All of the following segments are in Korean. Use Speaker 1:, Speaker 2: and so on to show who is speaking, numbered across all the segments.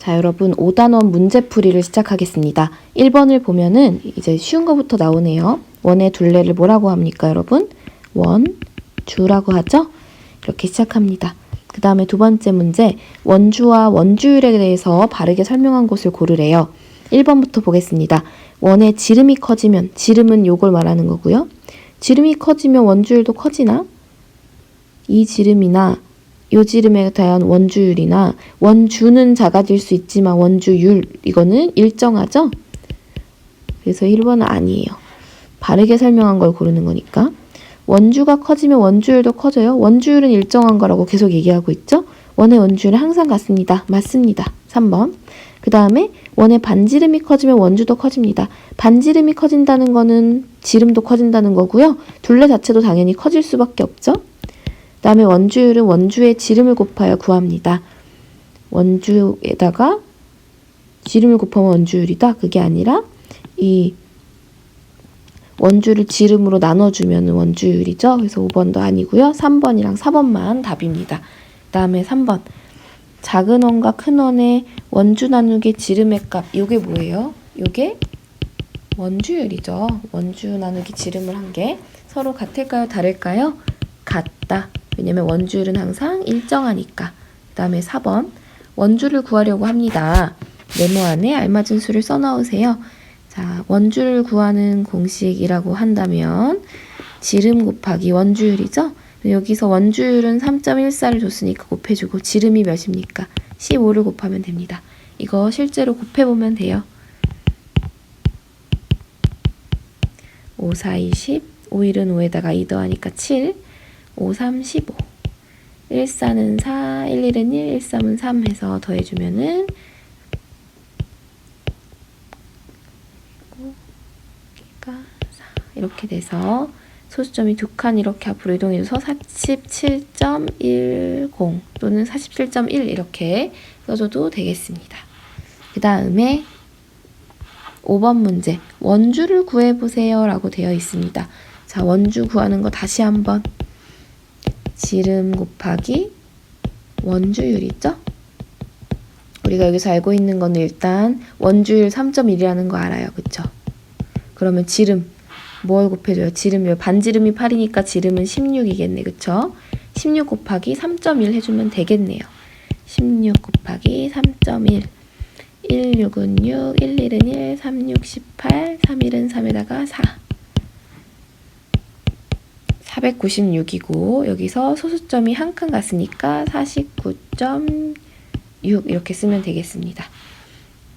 Speaker 1: 자, 여러분 5단원 문제풀이를 시작하겠습니다. 1번을 보면은 이제 쉬운 거부터 나오네요. 원의 둘레를 뭐라고 합니까, 여러분? 원주라고 하죠? 이렇게 시작합니다. 그 다음에 두 번째 문제, 원주와 원주율에 대해서 바르게 설명한 곳을 고르래요. 1번부터 보겠습니다. 원의 지름이 커지면, 지름은 요걸 말하는 거고요. 지름이 커지면 원주율도 커지나? 이 지름이나 요 지름에 대한 원주율이나, 원주는 작아질 수 있지만 원주율, 이거는 일정하죠? 그래서 1번은 아니에요. 바르게 설명한 걸 고르는 거니까. 원주가 커지면 원주율도 커져요. 원주율은 일정한 거라고 계속 얘기하고 있죠? 원의 원주율은 항상 같습니다. 맞습니다. 3번. 그 다음에 원의 반지름이 커지면 원주도 커집니다. 반지름이 커진다는 거는 지름도 커진다는 거고요. 둘레 자체도 당연히 커질 수밖에 없죠? 그 다음에 원주율은 원주의 지름을 곱하여 구합니다. 원주에다가 지름을 곱하면 원주율이다. 그게 아니라 이 원주를 지름으로 나눠주면 원주율이죠. 그래서 5번도 아니고요. 3번이랑 4번만 답입니다. 그 다음에 3번. 작은 원과 큰 원의 원주 나누기 지름의 값. 이게 뭐예요? 이게 원주율이죠. 원주 나누기 지름을 한 게 서로 같을까요? 다를까요? 같다. 왜냐면 원주율은 항상 일정하니까. 그 다음에 4번. 원주를 구하려고 합니다. 네모 안에 알맞은 수를 써넣으세요. 자, 원주를 구하는 공식이라고 한다면 지름 곱하기 원주율이죠? 여기서 원주율은 3.14를 줬으니까 곱해주고, 지름이 몇입니까? 15를 곱하면 됩니다. 이거 실제로 곱해보면 돼요. 5, 4, 20, 5, 1은 5에다가 2 더하니까 7, 5, 3, 15, 1, 4는 4, 1, 1은 1, 1, 3은 3 해서 더해주면은 이렇게 돼서 소수점이 두 칸 이렇게 앞으로 이동해줘서 47.10 또는 47.1 이렇게 써줘도 되겠습니다. 그 다음에 5번 문제, 원주를 구해보세요 라고 되어 있습니다. 자, 원주 구하는 거 다시 한번. 지름 곱하기 원주율 있죠? 우리가 여기서 알고 있는 거는 일단 원주율 3.1이라는 거 알아요. 그쵸? 그러면 지름 뭘 곱해줘요? 지름, 반지름이 8이니까 지름은 16이겠네. 그쵸? 16 곱하기 3.1 해주면 되겠네요. 16 곱하기 3.1. 1, 6은 6, 1, 1은 1, 3, 6, 18, 3, 1은 3에다가 4. 496이고, 여기서 소수점이 한 칸 갔으니까 49.6 이렇게 쓰면 되겠습니다.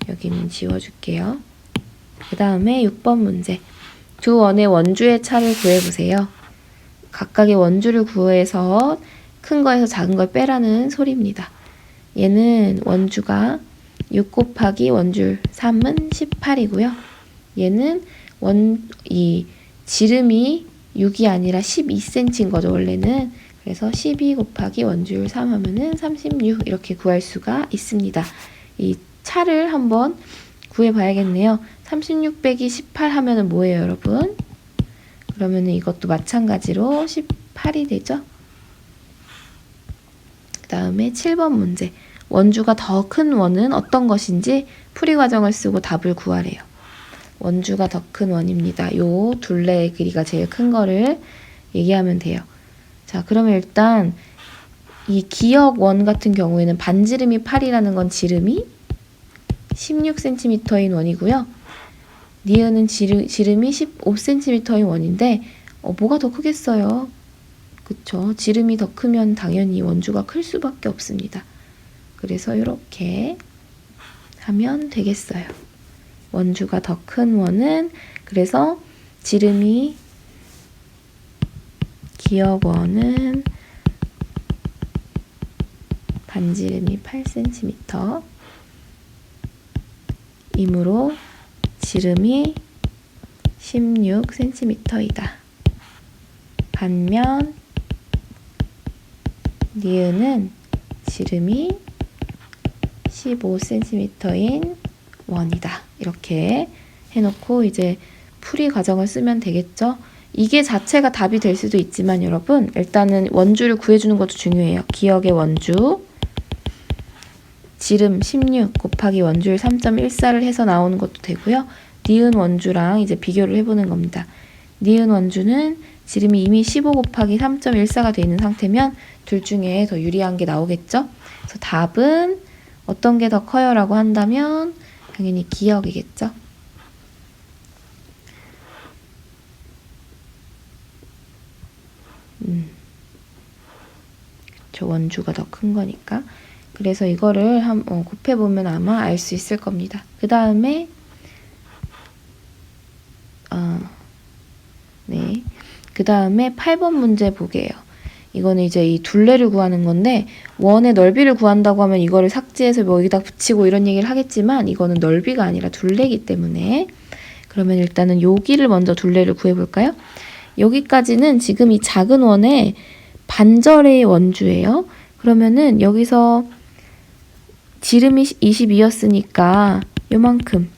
Speaker 1: 여기는 지워줄게요. 그 다음에 6번 문제. 두 원의 원주의 차를 구해보세요. 각각의 원주를 구해서 큰 거에서 작은 걸 빼라는 소리입니다. 얘는 원주가 6 곱하기 원주율 3은 18이고요. 얘는 이 지름이 6이 아니라 12cm인 거죠, 원래는. 그래서 12 곱하기 원주율 3 하면은 36 이렇게 구할 수가 있습니다. 이 차를 한번 구해봐야겠네요. 36 빼기 18 하면은 뭐예요, 여러분? 그러면은 이것도 마찬가지로 18이 되죠? 그 다음에 7번 문제. 원주가 더 큰 원은 어떤 것인지 풀이 과정을 쓰고 답을 구하래요. 원주가 더 큰 원입니다. 요 둘레의 길이가 제일 큰 거를 얘기하면 돼요. 자, 그러면 일단 이 기역 원 같은 경우에는 반지름이 8이라는 건 지름이 16cm인 원이고요. 니은은 지름이 15cm인 원인데 뭐가 더 크겠어요? 그쵸? 지름이 더 크면 당연히 원주가 클 수밖에 없습니다. 그래서 이렇게 하면 되겠어요. 원주가 더 큰 원은, 그래서 지름이 기역원은 반지름이 8cm 이므로 지름이 16cm이다. 반면 니은은 지름이 15cm인 원이다. 이렇게 해놓고 이제 풀이 과정을 쓰면 되겠죠. 이게 자체가 답이 될 수도 있지만 여러분, 일단은 원주를 구해주는 것도 중요해요. 기역의 원주, 지름 16 곱하기 원주율 3.14를 해서 나오는 것도 되고요. 니은 원주랑 이제 비교를 해보는 겁니다. 니은 원주는 지름이 이미 15 곱하기 3.14가 되어 있는 상태면 둘 중에 더 유리한 게 나오겠죠? 그래서 답은 어떤 게 더 커요? 라고 한다면 당연히 기역이겠죠? 저 원주가 더 큰 거니까. 그래서 이거를 곱해보면 아마 알 수 있을 겁니다. 그 다음에 그 다음에 8번 문제 보게요. 이거는 이제 이 둘레를 구하는 건데 원의 넓이를 구한다고 하면 이거를 삭제해서 뭐 여기다 붙이고 이런 얘기를 하겠지만 이거는 넓이가 아니라 둘레이기 때문에 그러면 일단은 여기를 먼저 둘레를 구해볼까요? 여기까지는 지금 이 작은 원의 반절의 원주예요. 그러면은 여기서 지름이 22였으니까 요만큼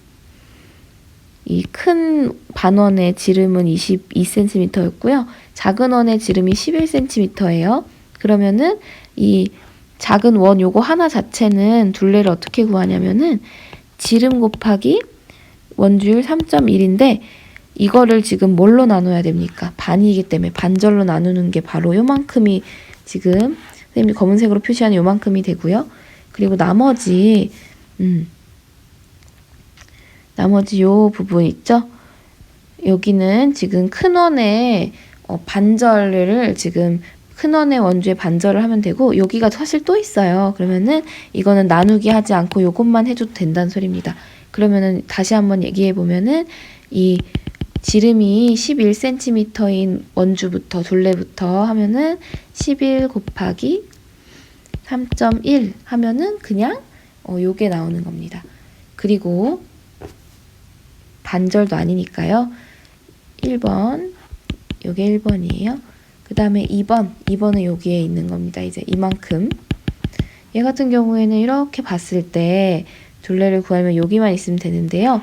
Speaker 1: 이 큰 반원의 지름은 22cm였고요. 작은 원의 지름이 11cm예요. 그러면은 이 작은 원 요거 하나 자체는 둘레를 어떻게 구하냐면은 지름 곱하기 원주율 3.1인데 이거를 지금 뭘로 나눠야 됩니까? 반이기 때문에 반절로 나누는 게 바로 요만큼이 지금 선생님이 검은색으로 표시하는 요만큼이 되고요. 그리고 나머지 요 부분 있죠? 여기는 지금 큰 원의 반절을 지금 큰 원의 원주의 반절을 하면 되고 여기가 사실 또 있어요. 그러면은 이거는 나누기 하지 않고 요것만 해줘도 된다는 소리입니다. 그러면은 다시 한번 얘기해 보면은 이 지름이 11cm인 원주부터 둘레부터 하면은 11 곱하기 3.1 하면은 그냥 요게 나오는 겁니다. 그리고 반절도 아니니까요. 1번 요게 1번이에요. 그 다음에 2번은 여기에 있는 겁니다. 이제 이만큼. 얘 같은 경우에는 이렇게 봤을 때 둘레를 구하면 여기만 있으면 되는데요.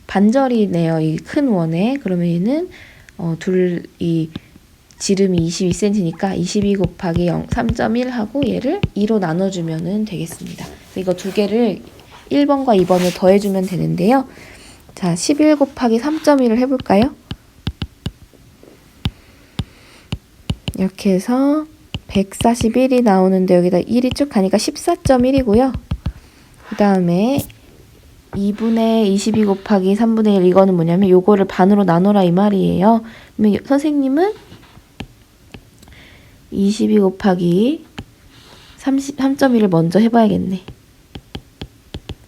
Speaker 1: 반절이네요. 이 큰 원에. 그러면 얘는 이 지름이 22cm니까 22 곱하기 3.1 하고 얘를 2로 나눠주면 되겠습니다. 이거 두 개를 1번과 2번을 더해주면 되는데요. 자, 11 곱하기 3.1을 해볼까요? 이렇게 해서 141이 나오는데 여기다 1이 쭉 가니까 14.1이고요. 그 다음에 2분의 22 곱하기 3분의 1 이거는 뭐냐면 요거를 반으로 나눠라 이 말이에요. 그러면 선생님은 22 곱하기 3.1을 먼저 해봐야겠네.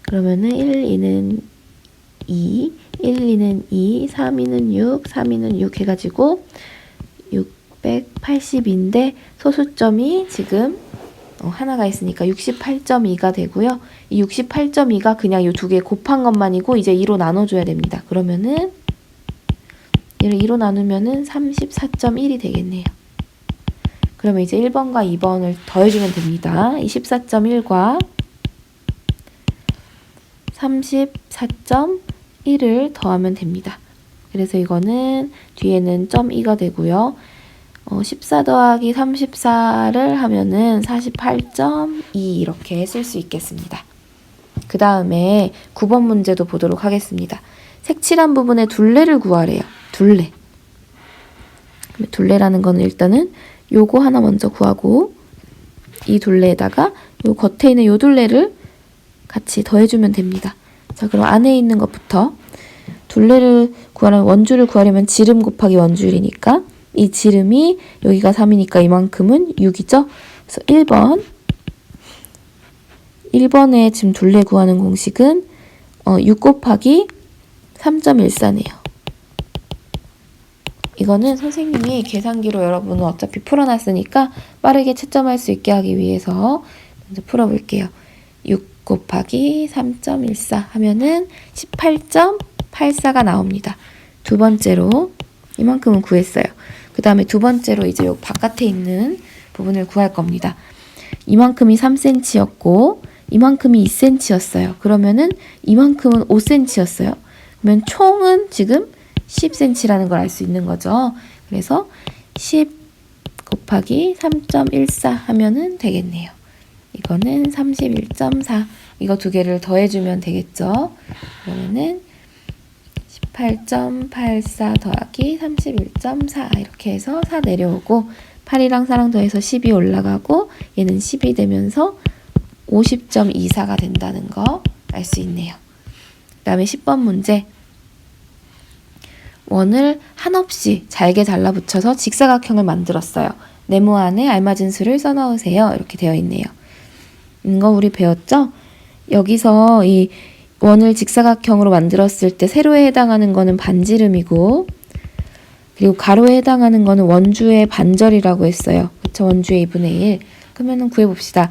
Speaker 1: 그러면은 1, 2는 2, 1, 2는 2, 3, 2는 6, 3, 2는 6 해가지고 680인데 소수점이 지금 하나가 있으니까 68.2가 되고요. 이 68.2가 그냥 이 두 개 곱한 것만이고 이제 2로 나눠줘야 됩니다. 그러면은 얘를 2로 나누면은 34.1이 되겠네요. 그러면 이제 1번과 2번을 더해주면 됩니다. 24.1과 34.1을 더하면 됩니다. 그래서 이거는 뒤에는 .2가 되고요. 14 더하기 34를 하면은 48.2 이렇게 쓸 수 있겠습니다. 그 다음에 9번 문제도 보도록 하겠습니다. 색칠한 부분에 둘레를 구하래요. 둘레. 둘레라는 거는 일단은 요거 하나 먼저 구하고 이 둘레에다가 요 겉에 있는 요 둘레를 같이 더해주면 됩니다. 자, 그럼 안에 있는 것부터 둘레를 구하려면 원주를 구하려면 지름 곱하기 원주율이니까 이 지름이 여기가 3이니까 이만큼은 6이죠. 그래서 1번에 지금 둘레 구하는 공식은 6 곱하기 3.14네요. 이거는 선생님이 계산기로 여러분은 어차피 풀어놨으니까 빠르게 채점할 수 있게 하기 위해서 먼저 풀어볼게요. 6 곱하기 3.14 하면은 18.84가 나옵니다. 두 번째로 이만큼은 구했어요. 그 다음에 두 번째로 이제 요 바깥에 있는 부분을 구할 겁니다. 이만큼이 3cm였고 이만큼이 2cm였어요. 그러면은 이만큼은 5cm였어요. 그러면 총은 지금 10cm라는 걸 알 수 있는 거죠. 그래서 10 곱하기 3.14 하면은 되겠네요. 이거는 31.4 이거 두 개를 더해주면 되겠죠. 그러면은 18.84 더하기 31.4 이렇게 해서 4 내려오고 8이랑 4랑 더해서 10이 올라가고 얘는 10이 되면서 50.24가 된다는 거 알 수 있네요. 그 다음에 10번 문제. 원을 한없이 잘게 잘라붙여서 직사각형을 만들었어요. 네모 안에 알맞은 수를 써넣으세요. 이렇게 되어 있네요. 이거 우리 배웠죠? 여기서 이 원을 직사각형으로 만들었을 때 세로에 해당하는 거는 반지름이고 그리고 가로에 해당하는 거는 원주의 반절이라고 했어요. 그쵸? 원주의 2분의 1. 그러면은 구해봅시다.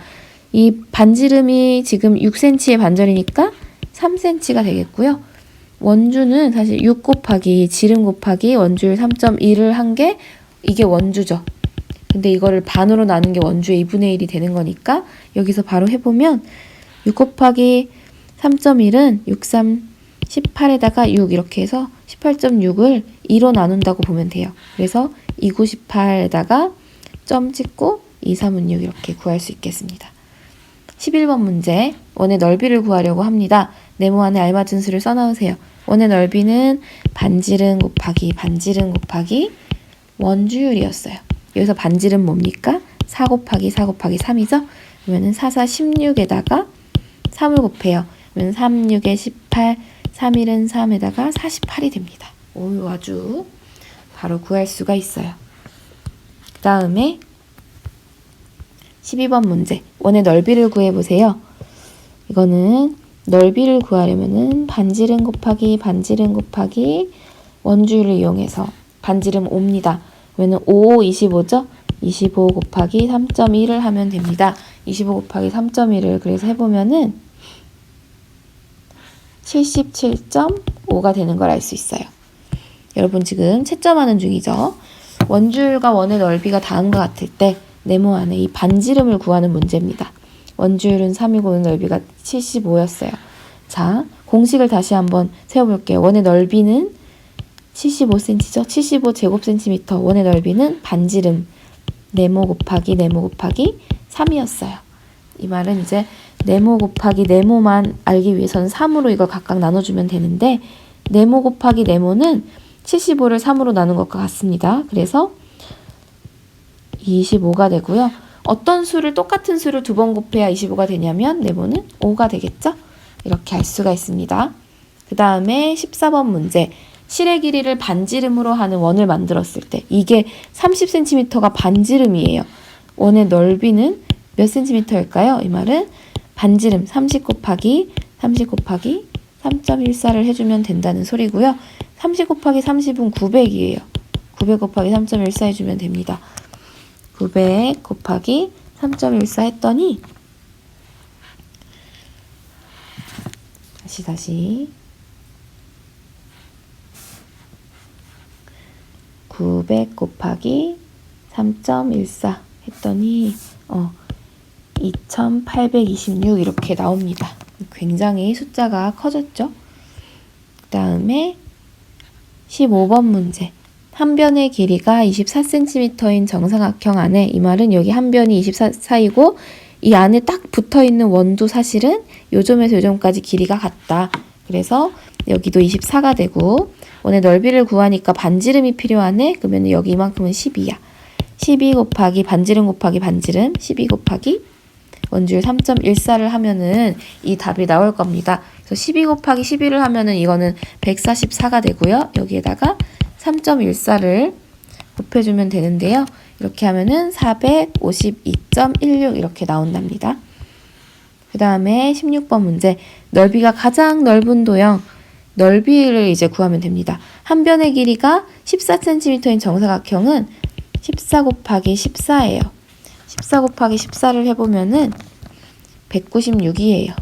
Speaker 1: 이 반지름이 지금 6cm의 반절이니까 3cm가 되겠고요. 원주는 사실 6 곱하기 지름 곱하기 원주율 3.1을 한 게 이게 원주죠. 근데 이거를 반으로 나눈 게 원주의 2분의 1이 되는 거니까 여기서 바로 해보면 6 곱하기 3.1은 6, 3, 18에다가 6 이렇게 해서 18.6을 2로 나눈다고 보면 돼요. 그래서 2, 9, 18에다가 점 찍고 2, 3은 6 이렇게 구할 수 있겠습니다. 11번 문제. 원의 넓이를 구하려고 합니다. 네모 안에 알맞은 수를 써넣으세요. 원의 넓이는 반지름 곱하기 원주율이었어요. 여기서 반지름 뭡니까? 4 곱하기 4 곱하기 3이죠? 그러면 4, 4, 16에다가 3을 곱해요. 그러면 3, 6에 18, 3, 1은 3에다가 48이 됩니다. 오, 아주 바로 구할 수가 있어요. 그 다음에 12번 문제. 원의 넓이를 구해보세요. 이거는 넓이를 구하려면은 반지름 곱하기 원주율을 이용해서 반지름 5입니다. 그러면 5, 25죠? 25 곱하기 3.1을 하면 됩니다. 25 곱하기 3.1을 그래서 해보면은 77.5가 되는 걸 알 수 있어요. 여러분 지금 채점하는 중이죠? 원주율과 원의 넓이가 다음과 같을 때 네모 안에 이 반지름을 구하는 문제입니다. 원주율은 3이고 원의 넓이가 75였어요. 자, 공식을 다시 한번 세워볼게요. 원의 넓이는 75cm죠? 75제곱센티미터. 원의 넓이는 반지름 네모 곱하기 3이었어요. 이 말은 이제 네모 곱하기 네모만 알기 위해서는 3으로 이걸 각각 나눠주면 되는데 네모 곱하기 네모는 75를 3으로 나눈 것과 같습니다. 그래서 25가 되고요. 어떤 수를 똑같은 수를 두 번 곱해야 25가 되냐면 네모는 5가 되겠죠? 이렇게 알 수가 있습니다. 그 다음에 14번 문제. 실의 길이를 반지름으로 하는 원을 만들었을 때 이게 30cm가 반지름이에요. 원의 넓이는 몇 cm일까요? 이 말은 반지름 30 곱하기 3.14를 해주면 된다는 소리고요. 30 곱하기 30은 900이에요. 900 곱하기 3.14 해주면 됩니다. 900 곱하기 3.14 했더니 다시 900 곱하기 3.14 했더니 2826 이렇게 나옵니다. 굉장히 숫자가 커졌죠? 그 다음에 15번 문제. 한 변의 길이가 24cm인 정사각형 안에 이 말은 여기 한 변이 24이고 이 안에 딱 붙어있는 원도 사실은 요점에서 요점까지 길이가 같다. 그래서 여기도 24가 되고 원의 넓이를 구하니까 반지름이 필요하네. 그러면 여기 이만큼은 12야. 12 곱하기 반지름 곱하기 반지름 12 곱하기 원주율 3.14를 하면은 이 답이 나올 겁니다. 그래서 12 곱하기 12를 하면은 이거는 144가 되고요. 여기에다가 3.14를 곱해주면 되는데요. 이렇게 하면은 452.16 이렇게 나온답니다. 그 다음에 16번 문제. 넓이가 가장 넓은 도형 넓이를 이제 구하면 됩니다. 한 변의 길이가 14cm인 정사각형은 14 곱하기 14예요. 14 곱하기 14를 해보면은 196이에요.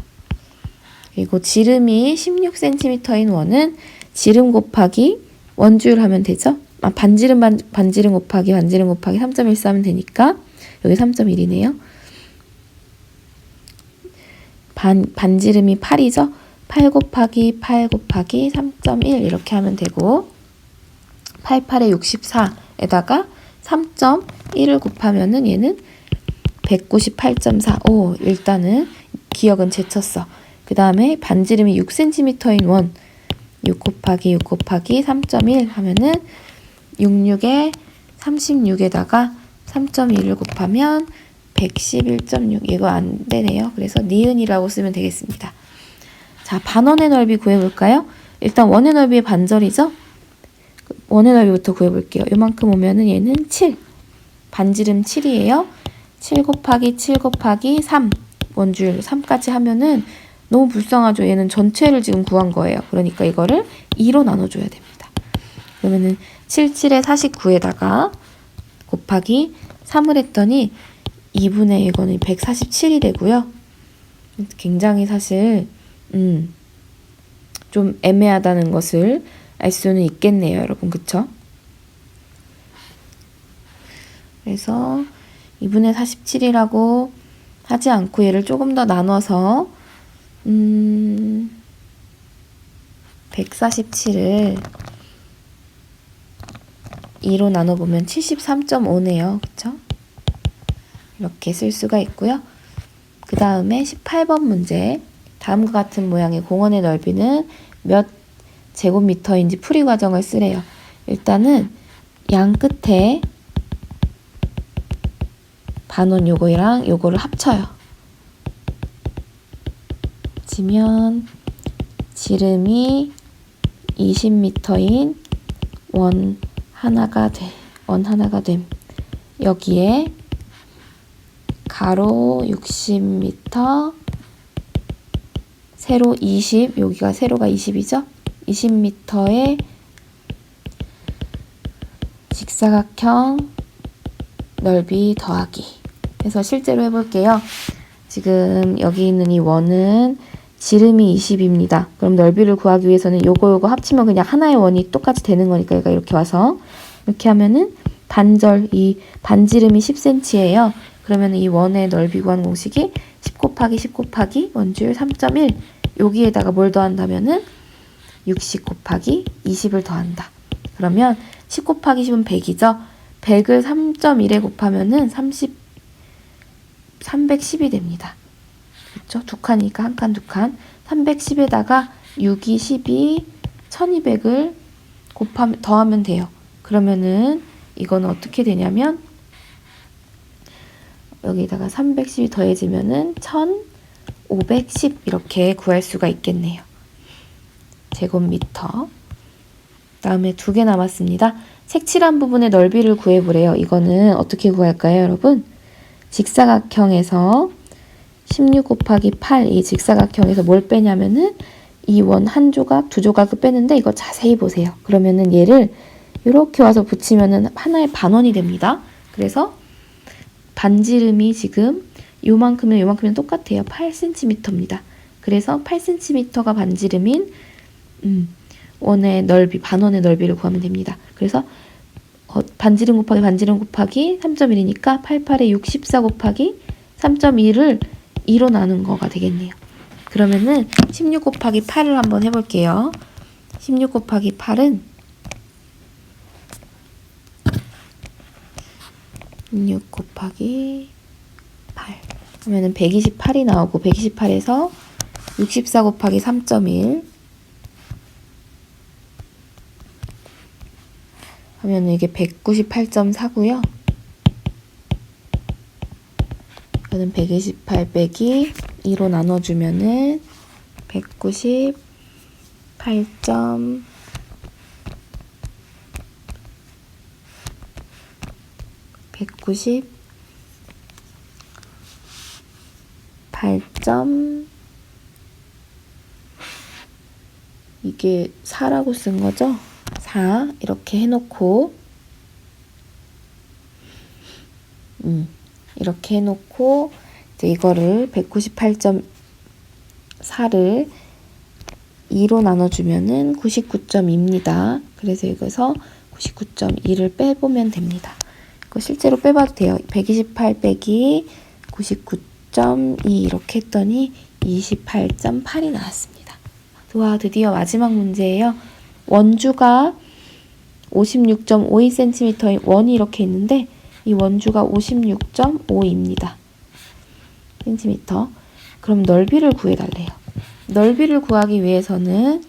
Speaker 1: 그리고 지름이 16cm인 원은 지름 곱하기 원주율 하면 되죠? 반지름 곱하기 3.14 하면 되니까 여기 3.1이네요. 반지름이 8이죠? 8 곱하기 3.1 이렇게 하면 되고 88에 64에다가 3.1을 곱하면은 얘는 198.4. 일단은 기억은 제쳤어. 그 다음에 반지름이 6cm인 원 6 곱하기 6 곱하기 3.1 하면은 66에 36에다가 3.1을 곱하면 111.6. 이거 안 되네요. 그래서 니은이라고 쓰면 되겠습니다. 자, 반원의 넓이 구해볼까요? 일단 원의 넓이의 반절이죠? 원의 넓이부터 구해볼게요. 요만큼 오면은 얘는 7. 반지름 7이에요. 7 곱하기 7 곱하기 3. 원줄 3까지 하면은 너무 불쌍하죠. 얘는 전체를 지금 구한 거예요. 그러니까 이거를 2로 나눠줘야 됩니다. 그러면은 7, 7에 49에다가 곱하기 3을 했더니 2분의 이거는 147이 되고요. 굉장히 사실 좀 애매하다는 것을 알 수는 있겠네요, 여러분. 그쵸? 그래서 2분의 47이라고 하지 않고 얘를 조금 더 나눠서 147을 2로 나눠보면 73.5네요. 그쵸? 이렇게 쓸 수가 있고요. 그 다음에 18번 문제. 다음과 같은 모양의 공원의 넓이는 몇 제곱미터인지 풀이 과정을 쓰래요. 일단은 양 끝에 반원 요거랑 요거를 합쳐요. 지면 지름이 20m인 원 하나가 됨. 여기에 가로 60m, 세로 20, 여기가 세로가 20이죠? 20m의 직사각형 넓이 더하기 해서 실제로 해볼게요. 지금 여기 있는 이 원은 지름이 20입니다. 그럼 넓이를 구하기 위해서는 요거 합치면 그냥 하나의 원이 똑같이 되는 거니까 얘가 이렇게 와서 이렇게 하면은 반절, 이 반지름이 10cm예요. 그러면 이 원의 넓이 구하는 공식이 10 곱하기 10 곱하기 원주율 3.1 여기에다가 뭘 더한다면은 60 곱하기 20을 더한다. 그러면 10 곱하기 10은 100이죠. 100을 3.1에 곱하면은 310이 됩니다. 그렇죠? 두 칸이니까 한 칸, 두 칸. 310에다가 6이 12, 1200을 더하면 돼요. 그러면은 이거는 어떻게 되냐면 여기다가 310이 더해지면은 1510 이렇게 구할 수가 있겠네요. 제곱미터. 다음에 2개 남았습니다. 색칠한 부분의 넓이를 구해보래요. 이거는 어떻게 구할까요, 여러분? 직사각형에서 16 곱하기 8, 이 직사각형에서 뭘 빼냐면은 이 원 한 조각, 두 조각을 빼는데 이거 자세히 보세요. 그러면은 얘를 이렇게 와서 붙이면은 하나의 반원이 됩니다. 그래서 반지름이 지금 요만큼이면 똑같아요. 8cm입니다. 그래서 8cm가 반지름인 원의 넓이, 반원의 넓이를 구하면 됩니다. 그래서 반지름 곱하기 반지름 곱하기 3.1이니까 88에 64 곱하기 3.1을 2로 나눈 거가 되겠네요. 그러면은 16 곱하기 8을 한번 해볼게요. 16 곱하기 8은 16 곱하기 8 하면은 128이 나오고 128에서 64 곱하기 3.1 하면 이게 198.4고요. 이거는 128 빼기 2로 나눠주면은 198.8 이게 4라고 쓴 거죠? 4 이렇게 해놓고 이렇게 해놓고 이제 이거를 198.4를 2로 나눠주면은 99.2입니다. 그래서 여기서 99.2를 빼보면 됩니다. 이거 실제로 빼봐도 돼요. 128 빼기 99.2 이렇게 했더니 28.8이 나왔습니다. 와, 드디어 마지막 문제예요. 원주가 56.52cm인 원이 이렇게 있는데 이 원주가 56.5입니다. cm. 그럼 넓이를 구해달래요. 넓이를 구하기 위해서는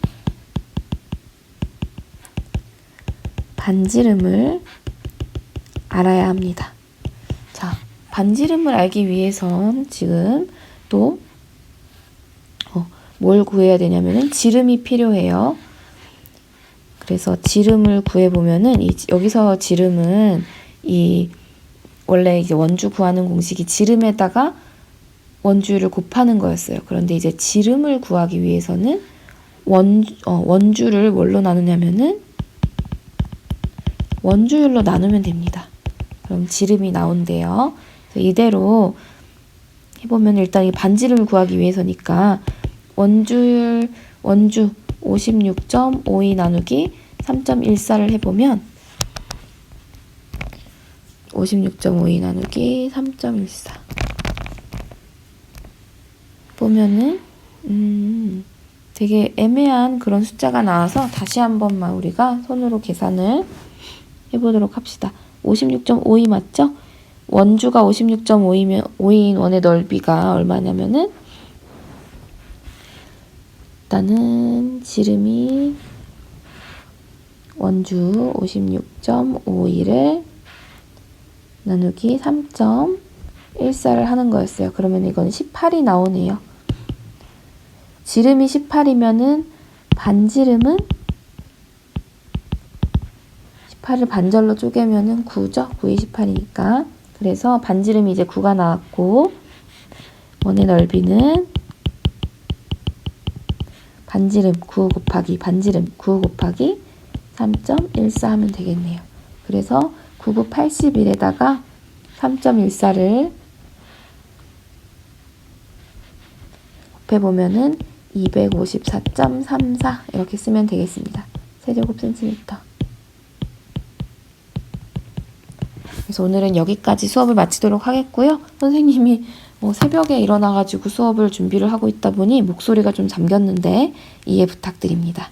Speaker 1: 반지름을 알아야 합니다. 자, 반지름을 알기 위해선 지금 또 뭘 구해야 되냐면은 지름이 필요해요. 그래서 지름을 구해보면은 여기서 지름은 원래 이제 원주 구하는 공식이 지름에다가 원주율을 곱하는 거였어요. 그런데 이제 지름을 구하기 위해서는 원주를 뭘로 나누냐면은 원주율로 나누면 됩니다. 그럼 지름이 나온대요. 그래서 이대로 해보면 일단 이 반지름을 구하기 위해서니까 원주 56.52 나누기 3.14를 해보면 56.52 나누기 3.14 보면은 되게 애매한 그런 숫자가 나와서 다시 한 번만 우리가 손으로 계산을 해보도록 합시다. 56.52 맞죠? 원주가 56.5이면 5인 원의 넓이가 얼마냐면은 일단은 지름이 원주 56.52를 나누기 3.14를 하는 거였어요. 그러면 이건 18이 나오네요. 지름이 18이면은 반지름은 18을 반절로 쪼개면은 9죠? 9이 18이니까. 그래서 반지름이 이제 9가 나왔고 원의 넓이는 반지름 9 곱하기 3.14 하면 되겠네요. 그래서 99 81에다가 3.14를 곱해보면은 254.34 이렇게 쓰면 되겠습니다. 세제곱 센티미터. 그래서 오늘은 여기까지 수업을 마치도록 하겠고요. 선생님이 새벽에 일어나가지고 수업을 준비를 하고 있다 보니 목소리가 좀 잠겼는데 이해 부탁드립니다.